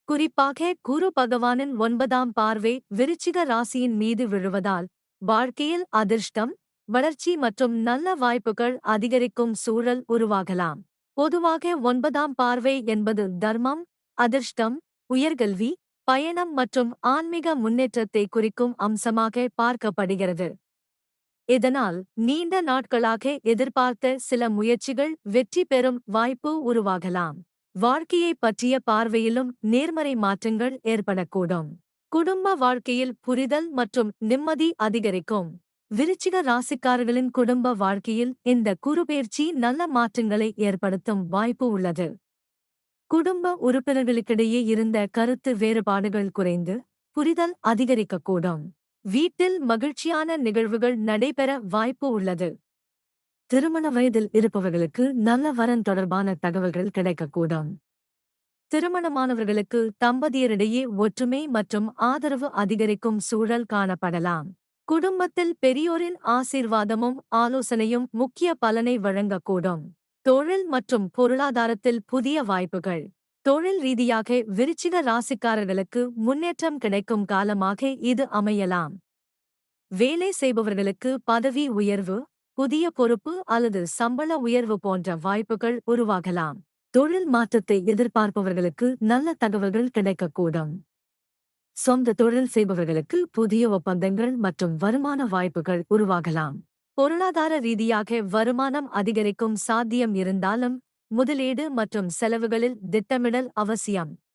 குறிப்பாக குரு பகவானின் 9ஆம் பார்வை விருச்சிக ராசியின் மீது விழுவதால் வாழ்க்கையில் அதிர்ஷ்டம், வளர்ச்சி மற்றும் நல்ல வாய்ப்புகள் அதிகரிக்கும் சூழல் உருவாகலாம். பொதுவாக 9ஆம் பார்வை என்பது தர்மம், அதிர்ஷ்டம், உயர்கல்வி, பயணம் மற்றும் ஆன்மீக முன்னேற்றத்தை குறிக்கும் அம்சமாக பார்க்கப்படுகிறது. இதனால் நீண்ட நாட்களாக எதிர்பார்த்த சில முயற்சிகள் வெற்றி பெறும் வாய்ப்பு உருவாகலாம். வாழ்க்கையைப் பற்றிய பார்வையிலும் நேர்மறை மாற்றங்கள் ஏற்படக்கூடும். குடும்ப வாழ்க்கையில் புரிதல் மற்றும் நிம்மதி அதிகரிக்கும். விருச்சிக ராசிக்காரர்களின் குடும்ப வாழ்க்கையில் இந்த குருபெயர்ச்சி நல்ல மாற்றங்களை ஏற்படுத்தும் வாய்ப்பு உள்ளது. குடும்ப உறுப்பினர்களுக்கிடையே இருந்த கருத்து வேறுபாடுகள் குறைந்து புரிதல் அதிகரிக்கக்கூடும். வீட்டில் மகிழ்ச்சியான நிகழ்வுகள் நடைபெற வாய்ப்பு உள்ளது. திருமண வயதில் இருப்பவர்களுக்கு நல்ல வரன் தொடர்பான தகவல்கள் கிடைக்கக்கூடும். திருமணமானவர்களுக்கு தம்பதியரிடையே ஒற்றுமை மற்றும் ஆதரவு அதிகரிக்கும் சூழல் காணப்படலாம். குடும்பத்தில் பெரியோரின் ஆசீர்வாதமும் ஆலோசனையும் முக்கிய பலனை வழங்கக்கூடும். தொழில் மற்றும் பொருளாதாரத்தில் புதிய வாய்ப்புகள். தொழில் ரீதியாக விருச்சிக ராசிக்காரர்களுக்கு முன்னேற்றம் கிடைக்கும் காலமாக இது அமையலாம். வேலை செய்பவர்களுக்கு பதவி உயர்வு, புதிய பொறுப்பு அல்லது சம்பள உயர்வு போன்ற வாய்ப்புகள் உருவாகலாம். தொழில் மாற்றத்தை எதிர்பார்ப்பவர்களுக்கு நல்ல தகவல்கள் கிடைக்கக்கூடும். சொந்த தொழில் செய்பவர்களுக்கு புதிய ஒப்பந்தங்கள் மற்றும் வருமான வாய்ப்புகள் உருவாகலாம். பொருளாதார ரீதியாக வருமானம் அதிகரிக்கும் சாத்தியம் இருந்தாலும் முதலீடு மற்றும் செலவுகளில் திட்டமிடல் அவசியம்.